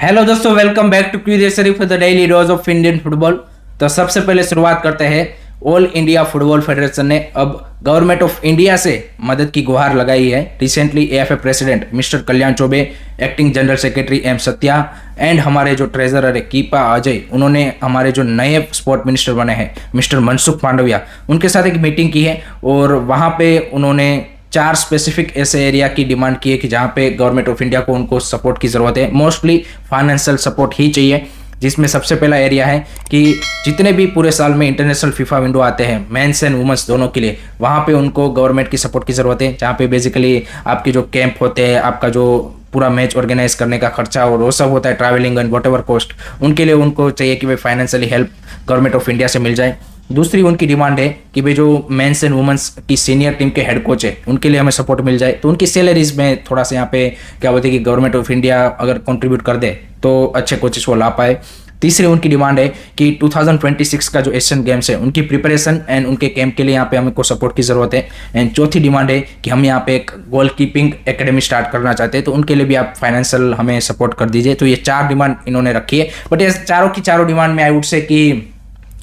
Hello दोस्तों, welcome back to क्यूरियसरी for the daily dose of Indian football. तो सबसे पहले शुरुआत करते हैं। ऑल इंडिया फुटबॉल फेडरेशन ने अब गवर्नमेंट ऑफ इंडिया से मदद की गुहार लगाई है। Recently AFA president Mister Kalyan Chaubey, acting general secretary M Satya and हमारे जो ट्रेजरर है कीपा अजय, उन्होंने हमारे जो नए स्पोर्ट मिनिस्टर बने हैं मिस्टर मनसुख मांडविया, उनके साथ एक मीटिंग की है और वहाँ पे उन्होंने 4 स्पेसिफिक ऐसे एरिया की डिमांड की है कि जहाँ पे गवर्नमेंट ऑफ इंडिया को उनको सपोर्ट की ज़रूरत है। मोस्टली फाइनेंशियल सपोर्ट ही चाहिए, जिसमें सबसे पहला एरिया है कि जितने भी पूरे साल में इंटरनेशनल फीफा विंडो आते हैं मेंस एंड वुमेंस दोनों के लिए, वहाँ पे उनको गवर्नमेंट की सपोर्ट की ज़रूरत है। जहाँ पे बेसिकली आपके जो कैंप होते हैं, आपका जो पूरा मैच ऑर्गेनाइज करने का खर्चा और वो सब होता है, travelling and what ever cost, उनके लिए उनको चाहिए कि भाई financially help government of India से मिल जाए। दूसरी उनकी डिमांड है कि भाई जो मेंस एंड वुमेंस की सीनियर टीम के हेड कोच है उनके लिए हमें सपोर्ट मिल जाए, तो उनकी सैलरीज में थोड़ा सा यहाँ पे क्या बोलते हैं कि गवर्नमेंट ऑफ इंडिया अगर कंट्रीब्यूट कर दे तो अच्छे कोचेस को ला पाए। तीसरी उनकी डिमांड है कि 2026 का जो एशियन गेम्स है उनकी प्रिपरेशन एंड उनके कैंप के लिए यहाँ पे हमको सपोर्ट की ज़रूरत है। एंड चौथी डिमांड है कि हम यहाँ पे एक गोल कीपिंग एकेडमी स्टार्ट करना चाहते हैं, तो उनके लिए भी आप फाइनेंशियल हमें सपोर्ट कर दीजिए। तो ये 4 डिमांड इन्होंने रखी है, बट ये चारों की चारों डिमांड में आई वुड से कि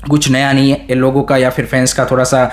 कुछ नया नहीं है। ये लोगों का या फिर फैंस का थोड़ा सा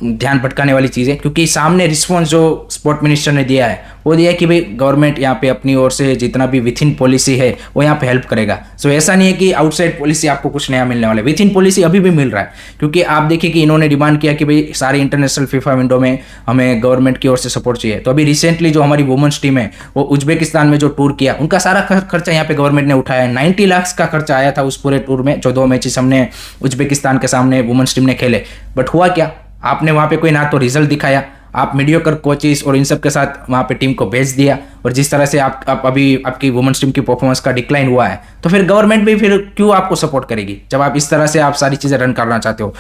ध्यान भटकाने वाली चीज़ है, क्योंकि सामने रिस्पॉन्स जो स्पोर्ट मिनिस्टर ने दिया है वो दिया है कि भाई गवर्नमेंट यहाँ पे अपनी ओर से जितना भी विथ इन पॉलिसी है वो यहाँ पे हेल्प करेगा। सो ऐसा नहीं है कि आउटसाइड पॉलिसी आपको कुछ नया मिलने वाला है, विथ इन पॉलिसी अभी भी मिल रहा है। क्योंकि आप देखिए कि इन्होंने डिमांड किया कि भाई सारे इंटरनेशनल फीफा विंडो में हमें गवर्नमेंट की ओर से सपोर्ट चाहिए। तो अभी रिसेंटली जो हमारी वुमेन्स टीम है वो उज्बेकिस्तान में जो टूर किया, उनका सारा खर्चा यहाँ पे गवर्नमेंट ने उठाया है। 90 लाख का खर्चा आया था उस पूरे टूर में, जो 2 मैचेस हमने उज्बेकिस्तान के सामने वुमेन्स टीम ने खेले। बट हुआ क्या, आपने वहाँ पे कोई ना तो रिजल्ट दिखाया, आप मीडियोकर कोचेस और इन सब के साथ वहाँ पे टीम को भेज दिया, और जिस तरह से आप अभी आपकी वुमेन्स टीम की परफॉर्मेंस का डिक्लाइन हुआ है, तो फिर गवर्नमेंट भी फिर क्यों आपको सपोर्ट करेगी जब आप इस तरह से आप सारी चीज़ें रन करना चाहते हो।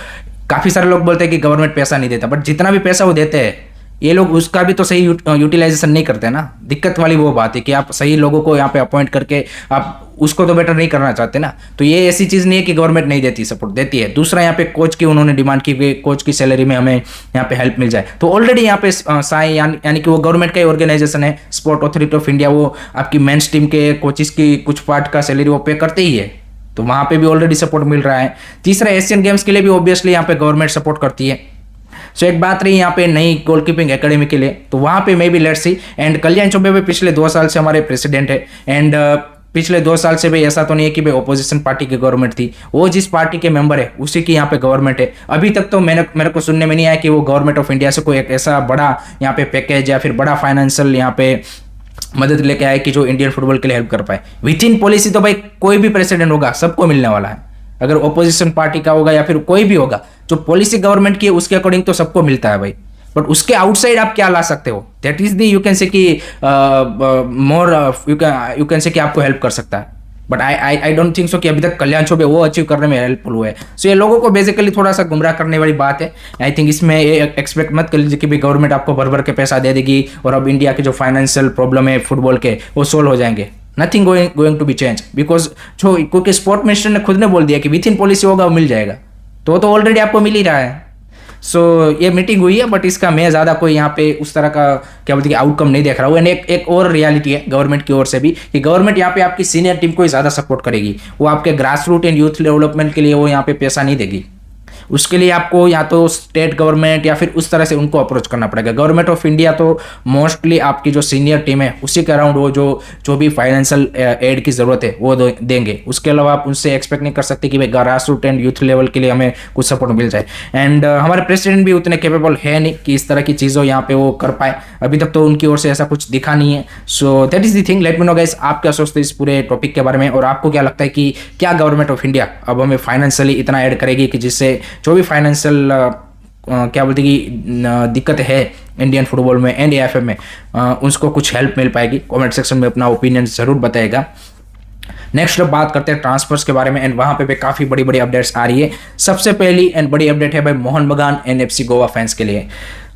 काफ़ी सारे लोग बोलते हैं कि गवर्नमेंट पैसा नहीं देता, बट जितना भी पैसा वो देते हैं ये लोग उसका भी तो सही यूटिलाइजेशन नहीं करते ना। दिक्कत वाली वो बात है कि आप सही लोगों को यहाँ पे अपॉइंट करके आप उसको तो बेटर नहीं करना चाहते ना। तो ये ऐसी चीज़ नहीं है कि गवर्नमेंट नहीं देती, सपोर्ट देती है। दूसरा यहाँ पे कोच की उन्होंने डिमांड की कि कोच की सैलरी में हमें यहाँ पे हेल्प मिल जाए। तो ऑलरेडी यहाँ पे साई यानी कि वो गवर्नमेंट का ही ऑर्गेनाइजेशन है, स्पोर्ट अथॉरिटी ऑफ इंडिया, वो आपकी मेंस टीम के कोचेस की कुछ पार्ट का सैलरी वो पे करते ही है, तो वहाँ पे भी ऑलरेडी सपोर्ट मिल रहा है। तीसरा, एशियन गेम्स के लिए भी ऑब्वियसली यहाँ पे गवर्नमेंट सपोर्ट करती है। सो एक बात रही यहाँ पे नई गोलकीपिंग एकेडमी के लिए, तो वहाँ पे may be let's see. And Kalyan Chaubey भी पिछले 2 साल से हमारे प्रेसिडेंट है, एंड पिछले 2 साल से भी ऐसा तो नहीं है कि भाई ओपोजिशन पार्टी की गवर्नमेंट थी, वो जिस पार्टी के मेंबर है उसी की यहाँ पे गवर्नमेंट है। अभी तक तो मेरे को सुनने में नहीं आया कि वो गवर्नमेंट ऑफ इंडिया से कोई एक ऐसा बड़ा यहाँ पे पैकेज या फिर बड़ा फाइनेंशियल यहाँ पे मदद लेके आए कि जो इंडियन फुटबॉल के लिए हेल्प कर पाए। विथ इन पॉलिसी तो भाई कोई भी प्रेसिडेंट होगा सबको मिलने वाला है, अगर ओपोजिशन पार्टी का होगा या फिर कोई भी होगा, जो पॉलिसी गवर्नमेंट की है उसके अकॉर्डिंग तो सबको मिलता है भाई। बट उसके आउटसाइड आप क्या ला सकते हो, that is the you can से कि मोर यू कैन से कि आपको हेल्प कर सकता है। But I don't think so कि अभी तक कल्याण चौबे वो अचीव करने में हेल्पफुल हुए। सो ये लोगों को बेसिकली थोड़ा सा गुमराह करने वाली बात है। आई थिंक इसमें ये एक्सपेक्ट मत कर लीजिए कि भाई गवर्नमेंट आपको भर भर के पैसा दे देगी और अब इंडिया के जो फाइनेंशियल प्रॉब्लम है फुटबॉल के वो सोल्व हो जाएंगे। Nothing going to be change, because जो क्योंकि स्पोर्ट मिनिस्टर ने खुद ने बोल दिया कि विथ इन पॉलिसी होगा वो मिल जाएगा, तो ऑलरेडी आपको मिल ही रहा है। सो ये मीटिंग हुई है, बट इसका मैं ज़्यादा कोई यहाँ पे उस तरह का क्या बोलते हैं कि आउटकम नहीं देख रहा हूँ। एंड एक और रियलिटी है गवर्नमेंट की ओर से भी कि गवर्नमेंट यहाँ पे आपकी सीनियर टीम को ही ज़्यादा सपोर्ट करेगी, वो आपके grass root and youth development के लिए वो यहाँ पे पैसा नहीं देगी। उसके लिए आपको या तो स्टेट गवर्नमेंट या फिर उस तरह से उनको अप्रोच करना पड़ेगा। गवर्नमेंट ऑफ इंडिया तो मोस्टली आपकी जो सीनियर टीम है उसी के अराउंड वो जो भी फाइनेंशियल एड की ज़रूरत है वो देंगे। उसके अलावा आप उनसे एक्सपेक्ट नहीं कर सकते कि भाई grass root and youth level के लिए हमें कुछ सपोर्ट मिल जाए। एंड हमारे प्रेसिडेंट भी उतने कैपेबल है नहीं कि इस तरह की चीज़ों यहाँ पे वो कर पाए, अभी तक तो उनकी ओर से ऐसा कुछ दिखा नहीं है। So that is the thing. Let me know guys, आप क्या सोचते हैं इस पूरे टॉपिक के बारे में, और आपको क्या लगता है कि क्या गवर्नमेंट ऑफ इंडिया अब हमें फाइनेंशियली इतना ऐड करेगी कि जिससे जो भी फाइनेंशियल क्या बोलते कि दिक्कत है इंडियन फुटबॉल में एंड एएफए में उसको कुछ हेल्प मिल पाएगी। कमेंट सेक्शन में अपना ओपिनियन जरूर बताएगा। नेक्स्ट अब बात करते हैं ट्रांसफर्स के बारे में, एंड वहाँ पे भी काफ़ी बड़ी बड़ी अपडेट्स आ रही है। सबसे पहली एंड बड़ी अपडेट है भाई मोहन बगान एंड एफसी गोवा फैंस के लिए।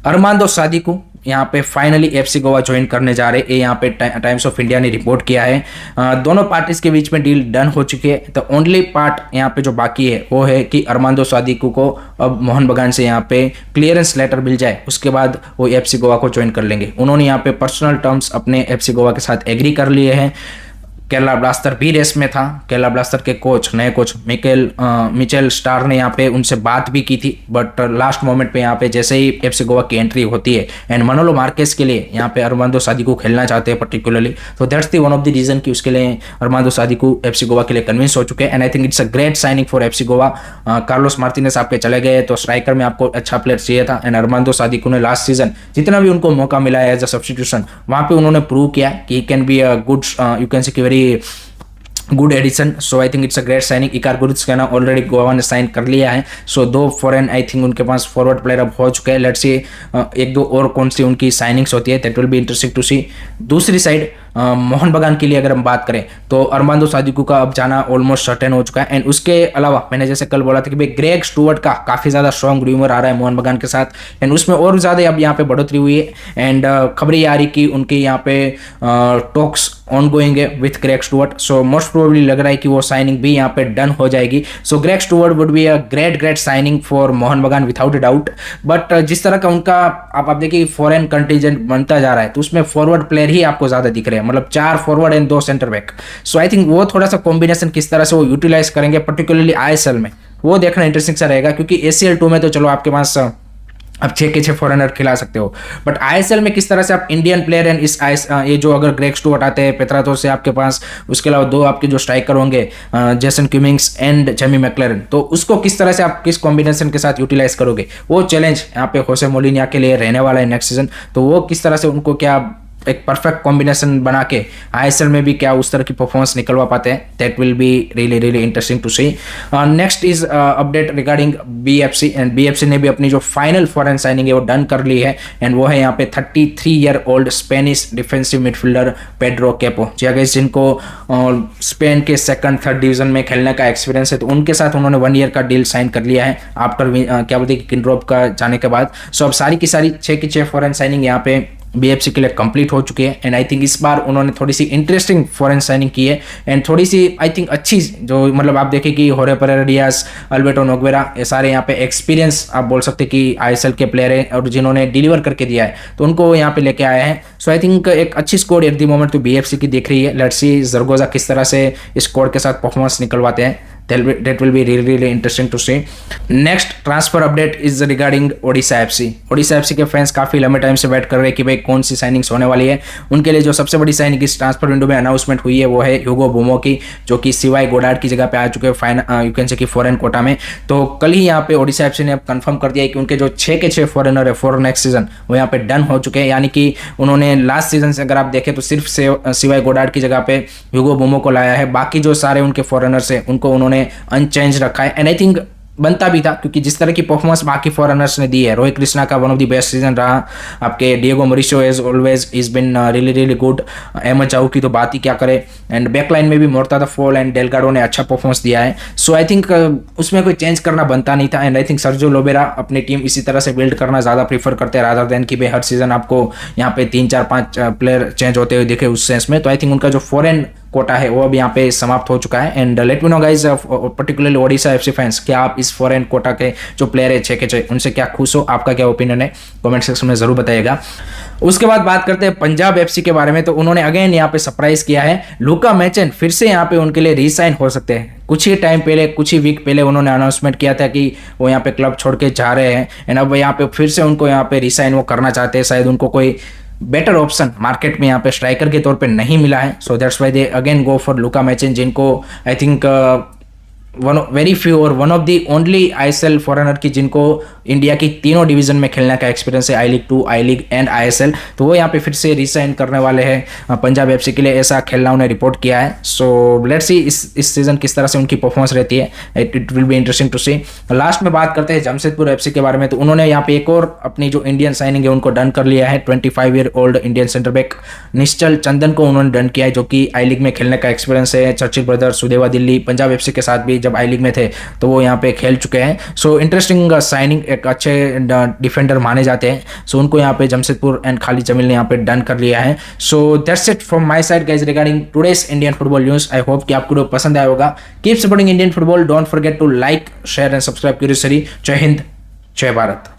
अरमांदो सादिकू यहाँ पे फाइनली एफसी गोवा ज्वाइन करने जा रहे हैं, ये यहाँ पे टाइम्स ऑफ इंडिया ने रिपोर्ट किया है। दोनों पार्टीज के बीच में डील डन हो चुकी है। तो ओनली पार्ट यहाँ पे जो बाकी है वो है कि अरमांदो सादिकू को अब मोहन बगान से यहाँ पे क्लियरेंस लेटर मिल जाए, उसके बाद वो एफसी गोवा को ज्वाइन कर लेंगे। उन्होंने यहाँ पे पर्सनल टर्म्स अपने एफसी गोवा के साथ एग्री कर लिए हैं। केरला ब्लास्टर भी रेस में था। केरला ब्लास्टर के कोच, नए कोच मिचेल स्टार ने यहाँ पे उनसे बात भी की थी, बट लास्ट मोमेंट पे यहाँ पे जैसे ही एफसी गोवा की एंट्री होती है एंड मनोलो मार्केस के लिए यहाँ पे अरमांदो सादिकू खेलना चाहते हैं पर्टिकुलरली, तो that's the one of the reason कि उसके लिए अरमांदो सादिकू एफसी गोवा के लिए कन्विंस हो चुके हैं। And I think it's a great signing for FC Goa. Carlos Martinez आपके चले गए तो स्ट्राइकर में आपको अच्छा प्लेयर चाहिए था, एंड अरमांदो सादिकू ने लास्ट सीजन जितना भी उनको मौका मिला है एज अ सब्स्टिट्यूशन, वहां पे उन्होंने प्रूव किया कि can be a good, you can say very good addition. So I think it's a great signing. Iker Guarrotxena already Goa ने साइन कर लिया है, सो 2 फॉरेन आई थिंक उनके पास फॉरवर्ड प्लेयर अब हो चुके हैं। लेट्स सी 1-2 और कौन सी उनकी साइनिंग्स होती है, that will be interesting to see. दूसरी साइड मोहन बगान के लिए अगर हम बात करें तो अरमांदो सादिकू का अब जाना ऑलमोस्ट सर्टेन हो चुका है। एंड उसके अलावा मैंने जैसे कल बोला था कि भाई ग्रेग स्टुअर्ट का काफी ज्यादा स्ट्रॉन्ग रूमर आ रहा है मोहन बगान के साथ, एंड उसमें और ज्यादा अब यहाँ पे बढ़ोतरी हुई है। एंड खबरें ये आ रही कि उनके यहाँ पे टॉक्स ऑन गोइंग है with Greg Stuart, so most probably लग रहा है कि वो साइनिंग भी यहाँ पे डन हो जाएगी। So Greg Stewart would be a great signing for Mohun Bagan without a doubt. But जिस तरह का उनका आप देखिए फॉरेन कंटीजेंट बनता जा रहा है, तो उसमें फॉरवर्ड प्लेयर ही आपको ज्यादा दिख रहे हैं, मतलब 4 forward and 2 centre back. So I think वो थोड़ा सा कॉम्बिनेशन किस तरह से वो यूटिलाइज करेंगे पर्टिकुलरली आईएसएल में, वो देखना इंटरेस्टिंग सा रहेगा। क्योंकि एसीएल 2 में तो चलो आपके पास आप 6 के 6 फॉरेनर खिला सकते हो, बट आईएसएल में किस तरह से आप इंडियन प्लेयर एंड इस ये जो अगर ग्रेग स्टुअर्ट आते हैं, पेत्रातो से आपके पास, उसके अलावा 2 आपके जो स्ट्राइकर होंगे जेसन क्यूमिंग्स एंड जेमी मैक्लेरन, तो उसको किस तरह से आप किस कॉम्बिनेशन के साथ यूटिलाइज करोगे, वो चैलेंज यहाँ पे होसे मोलिनिया के लिए रहने वाला है नेक्स्ट सीजन। तो वो किस तरह से उनको क्या एक परफेक्ट कॉम्बिनेशन बना के आईएसएल में भी क्या उस तरह की परफॉर्मेंस निकलवा पाते हैं, that will be really interesting to see. Next is update regarding BFC, and BFC ने भी अपनी जो फाइनल फॉरेन साइनिंग है वो डन कर ली है, एंड वो है यहाँ पे 33 year old Spanish defensive midfielder Pedro capo, जिनको स्पेन के 2nd 3rd डिवीजन में खेलने का एक्सपीरियंस है, तो उनके साथ उन्होंने 1 ईयर का डील साइन कर लिया है आफ्टर क्या बोलते हैं किंड्रोप का जाने के बाद। सो अब सारी की सारी 6 की 6 फॉरेन साइनिंग यहाँ पे बीएफसी के लिए कंप्लीट हो चुकी है, एंड आई थिंक इस बार उन्होंने थोड़ी सी इंटरेस्टिंग फॉरेन साइनिंग की है, एंड थोड़ी सी आई थिंक अच्छी, जो मतलब आप देखें कि होरे परेरा डियास, अल्बर्टो नोगवेरा, ये सारे यहाँ पे एक्सपीरियंस आप बोल सकते कि आईएसएल के प्लेयर हैं और जिन्होंने डिलीवर करके दिया है, तो उनको यहाँ पे लेके आए हैं। सो आई थिंक एक अच्छी स्क्वाड एट द मोमेंट तो बीएफसी की दिख रही है। लेट्स सी जरगोजा किस तरह से इस स्क्वाड के साथ परफॉर्मेंस निकलवाते हैं, that will be really interesting to see. Next transfer update is regarding Odisha FC. Odisha FC के फैंस काफी लंबे टाइम से वेट कर रहे हैं कि भाई कौन सी साइनिंग्स होने वाली है। उनके लिए जो सबसे बड़ी साइनिंग इस ट्रांसफर विंडो में अनाउंसमेंट हुई है वो है ह्यूगो बुमो की, जो कि सिवाय गोडार्ड की जगह पे आ चुके हैं यू कैन से कि फॉरेन कोटा में। तो कल ही यहाँ पे ओडिशा एफसी ने अब कंफर्म कर दिया है कि उनके जो 6 के 6 फॉरेनर है फॉर नेक्स्ट सीजन वो यहाँ पे डन हो चुके हैं, यानी कि उन्होंने लास्ट सीजन से अगर आप देखें तो सिर्फ सिवाय गोडार्ड की जगह पे ह्यूगो बुमो को लाया है, बाकी जो सारे उनके फॉरेनर्स है उनको उन्होंने अनचेंज रखा है। एंड आई थिंक बनता भी था, क्योंकि जिस तरह की परफॉर्मेंस बाकी फॉरेनर्स ने दी है, रोहित कृष्णा का one of the best season रहा, आपके Diego Mauricio as always is been really good, Ahmed Jahouh की तो बात ही क्या करे, एंड बैकलाइन में भी मोर्तादा फॉल एंड डेलगाडो ने अच्छा परफॉर्मेंस दिया है। सो आई थिंक उसमें कोई चेंज करना बनता नहीं था, and I think Sergio Lobera अपनी टीम इसी तरह से बिल्ड करना ज़्यादा प्रीफर करते हैं रादर देन कि भाई हर सीजन आपको यहाँ पे 3 4 5 प्लेयर चेंज होते हुए दिखे उस सेंस में। तो आई थिंक उनका जो फॉरेन कोटा है वो अब यहाँ पे समाप्त हो चुका है, and let me know guys particularly Odisha FC fans, क्या आप इस फॉरेन कोटा के जो प्लेयर है 6 के 6 उनसे क्या खुश हो, आपका क्या ओपिनियन है कमेंट सेक्शन में जरूर बताइएगा। उसके बाद बात करते हैं पंजाब एफसी के बारे में, तो उन्होंने अगेन यहाँ पे सरप्राइज किया है, लुका मैचन फिर से यहाँ पे उनके लिए रीसाइन हो सकते हैं। कुछ ही टाइम पहले, कुछ ही वीक पहले उन्होंने अनाउंसमेंट किया था कि वो यहाँ पे क्लब छोड़ के जा रहे हैं, एंड अब यहाँ पे फिर से उनको यहाँ पे रीसाइन वो करना चाहते हैं। शायद उनको कोई बेटर ऑप्शन मार्केट में यहाँ पे स्ट्राइकर के तौर पे नहीं मिला है, so that's why they again go for Luka Majcen, जिनको आई थिंक वेरी फ्यू और one of the only ISL foreigner की जिनको इंडिया की तीनों डिवीजन में खेलने का एक्सपीरियंस है, I league 2, I league and ISL, तो वो यहाँ पे फिर से रिसाइन करने वाले हैं पंजाब एफसी के लिए, ऐसा खेलना उन्हें रिपोर्ट किया है। सो लेट्स सी इस सीजन किस तरह से उनकी परफॉर्मेंस रहती है, it will be interesting to see. Last में बात करते हैं जमशेदपुर एफसी के बारे में, तो उन्होंने यहाँ पे एक और अपनी जो इंडियन साइनिंग है उनको डन कर लिया है। 25 year old Indian centre back Nischal Chandan को उन्होंने डन किया है, जो कि आई लीग में खेलने का एक्सपीरियंस है। Churchill brothers, Sudeva Delhi, Punjab FC के साथ भी जब आई लीग में थे तो वो यहाँ पे खेल चुके हैं। सो इंटरेस्टिंग साइनिंग, एक अच्छे डिफेंडर माने जाते हैं, सो उनको यहाँ पे जमशेदपुर एंड खालिद जमील ने यहाँ पे डन कर लिया है। So that's it from my side guys regarding today's Indian football news. I hope कि आपको पसंद आया होगा। Keep supporting Indian football, don't forget to like, share and subscribe curiously. Jai Hind, जय भारत।